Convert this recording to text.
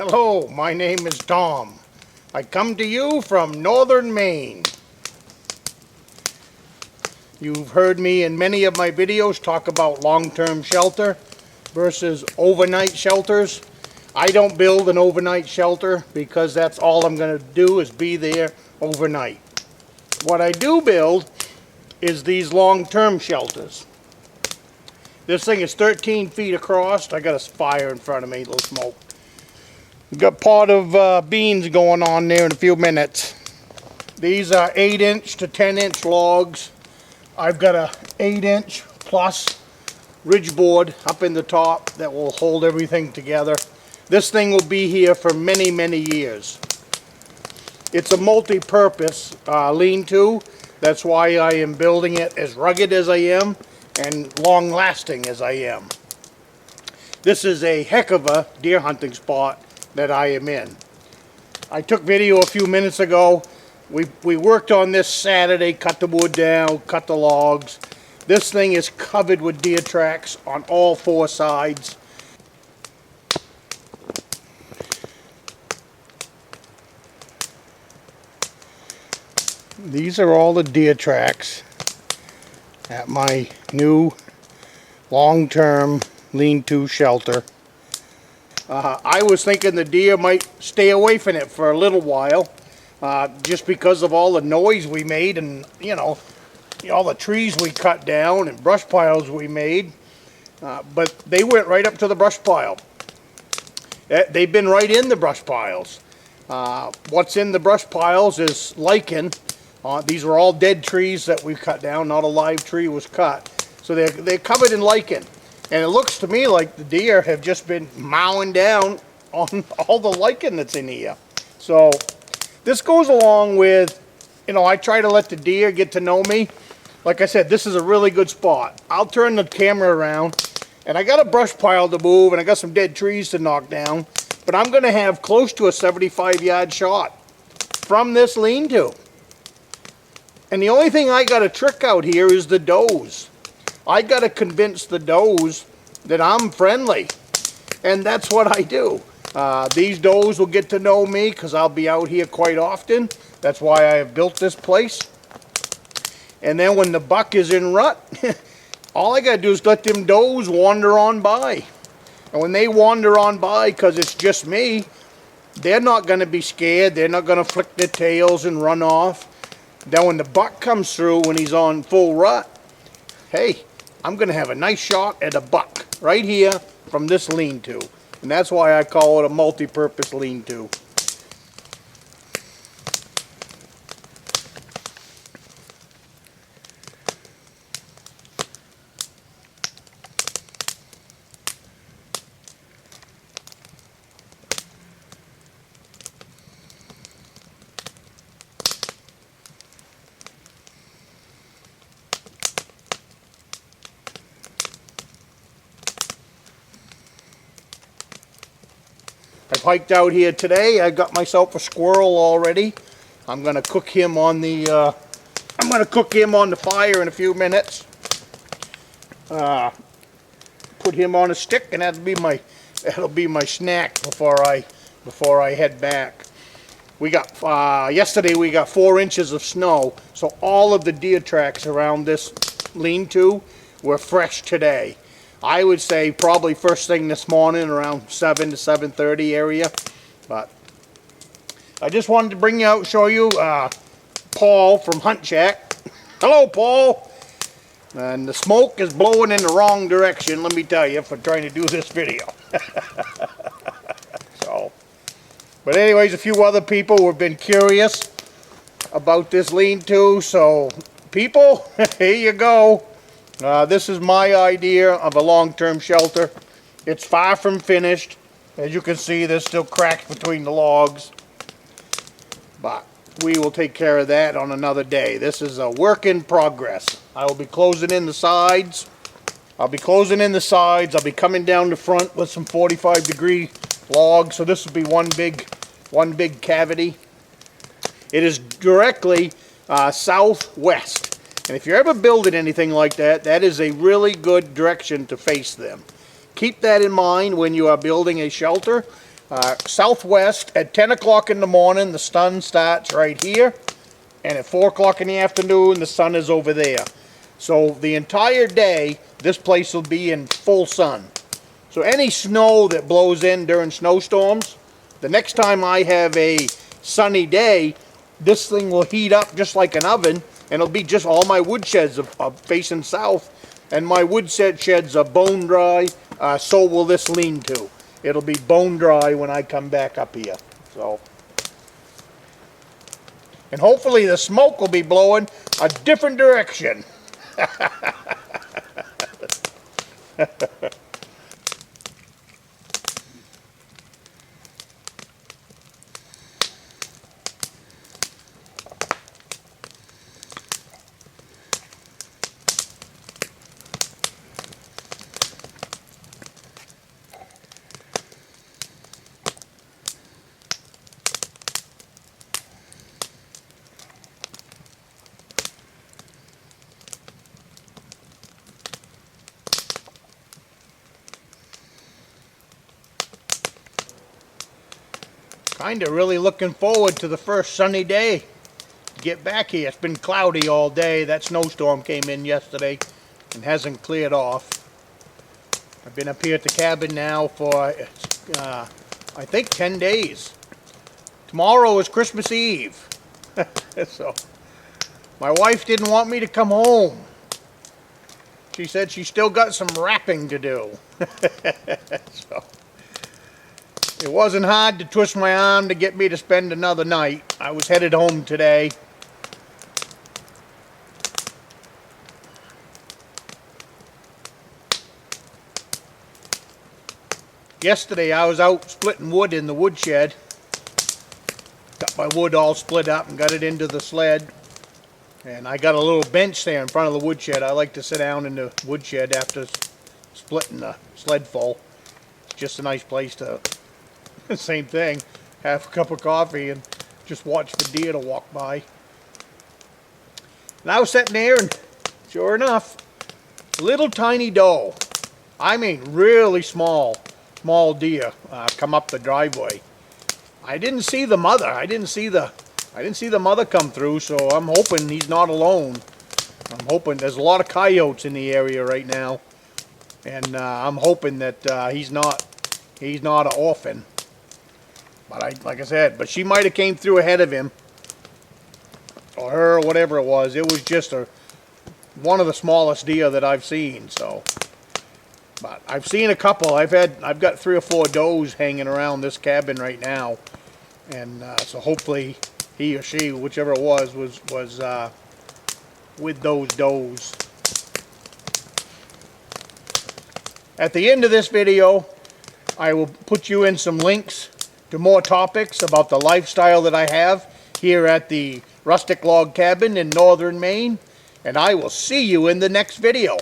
Hello, my name is Tom. I come to you from Northern Maine. You've heard me in many of my videos talk about long-term shelter versus overnight shelters. I don't build an overnight shelter because that's all I'm going to do is be there overnight. What I do build is these long-term shelters. This thing is 13 feet across. I got a fire in front of me, a little smoke. We've got pot of beans going on there in a few minutes. These are 8-inch to 10-inch logs. I've got a 8-inch plus ridge board up in the top that will hold everything together. This thing will be here for many, many years. It's a multi-purpose lean-to. That's why I am building it as rugged as I am and long-lasting as I am. This is a heck of a deer hunting spot that I am in. I took video a few minutes ago. We worked on this Saturday, cut the wood down, cut the logs. This thing is covered with deer tracks on all 4 sides. These are all the deer tracks at my new long-term lean-to shelter. I was thinking the deer might stay away from it for a little while, just because of all the noise we made and, you know, all the trees we cut down and brush piles we made. But they went right up to the brush pile. They've been right in the brush piles. What's in the brush piles is lichen. These are all dead trees that we cut down, not a live tree was cut. So they're covered in lichen. And it looks to me like the deer have just been mowing down on all the lichen that's in here. So this goes along with, you know, I try to let the deer get to know me. Like I said, this is a really good spot. I'll turn the camera around, and I got a brush pile to move, and I got some dead trees to knock down. But I'm going to have close to a 75-yard shot from this lean-to. And the only thing I got to trick out here is the does. I got to convince the does that I'm friendly. And that's what I do. These does will get to know me because I'll be out here quite often. That's why I have built this place. And then when the buck is in rut, all I got to do is let them does wander on by. And when they wander on by, because it's just me, they're not going to be scared. They're not going to flick their tails and run off. Then when the buck comes through, when he's on full rut, hey, I'm going to have a nice shot at a buck right here from this lean-to. And that's why I call it a multi-purpose lean-to. I've hiked out here today. I got myself a squirrel already. I'm going to cook him on the fire in a few minutes. Put him on a stick, and that'll be my snack before I head back. We got yesterday we got 4 inches of snow, so all of the deer tracks around this lean-to were fresh today. I would say probably first thing this morning around 7 to 7:30 area. But I just wanted to bring you out and show you Paul from Hunt Shack. Hello, Paul. And the smoke is blowing in the wrong direction, let me tell you, for trying to do this video. But anyways, a few other people who have been curious about this lean-to. So people, here you go. This is my idea of a long-term shelter. It's far from finished. As you can see, there's still cracks between the logs. But we will take care of that on another day. This is a work in progress. I will be closing in the sides. I'll be coming down the front with some 45-degree logs. So this will be one big cavity. It is directly southwest. And if you're ever building anything like that, that is a really good direction to face them. Keep that in mind when you are building a shelter. southwest at 10 o'clock in the morning. The sun starts right here, and at 4 o'clock in the afternoon the sun is over there. So the entire day this place will be in full sun. So any snow that blows in during snowstorms, the next time I have a sunny day, this thing will heat up just like an oven, and it'll be just all my wood sheds are facing south, and my wood sheds are bone dry. So will this lean-to. It'll be bone dry when I come back up here. So, and hopefully the smoke will be blowing a different direction. Kind of really looking forward to the first sunny day to get back here. It's been cloudy all day. That snowstorm came in yesterday and hasn't cleared off. I've been up here at the cabin now for I think 10 days. Tomorrow is Christmas Eve. So my wife didn't want me to come home. She said she still got some wrapping to do. So it wasn't hard to twist my arm to get me to spend another night. I was headed home today. Yesterday I was out splitting wood in the woodshed. Got my wood all split up and got it into the sled. And I got a little bench there in front of the woodshed. I like to sit down in the woodshed after splitting the sled full. It's just a nice place to, same thing, have a cup of coffee and just watch for deer to walk by. And I was sitting there and sure enough, little tiny doe, I mean really small deer come up the driveway. I didn't see the mother. I didn't see the mother come through, so I'm hoping he's not alone. I'm hoping there's a lot of coyotes in the area right now, and I'm hoping that he's not an orphan. But like I said, but she might have came through ahead of him, or her, or whatever it was. It was just one of the smallest deer that I've seen. So, but I've seen a couple. I've got 3 or 4 does hanging around this cabin right now, and so hopefully he or she, whichever it was with those does. At the end of this video, I will put you in some links to more topics about the lifestyle that I have here at the Rustic log cabin in Northern Maine, and I will see you in the next video.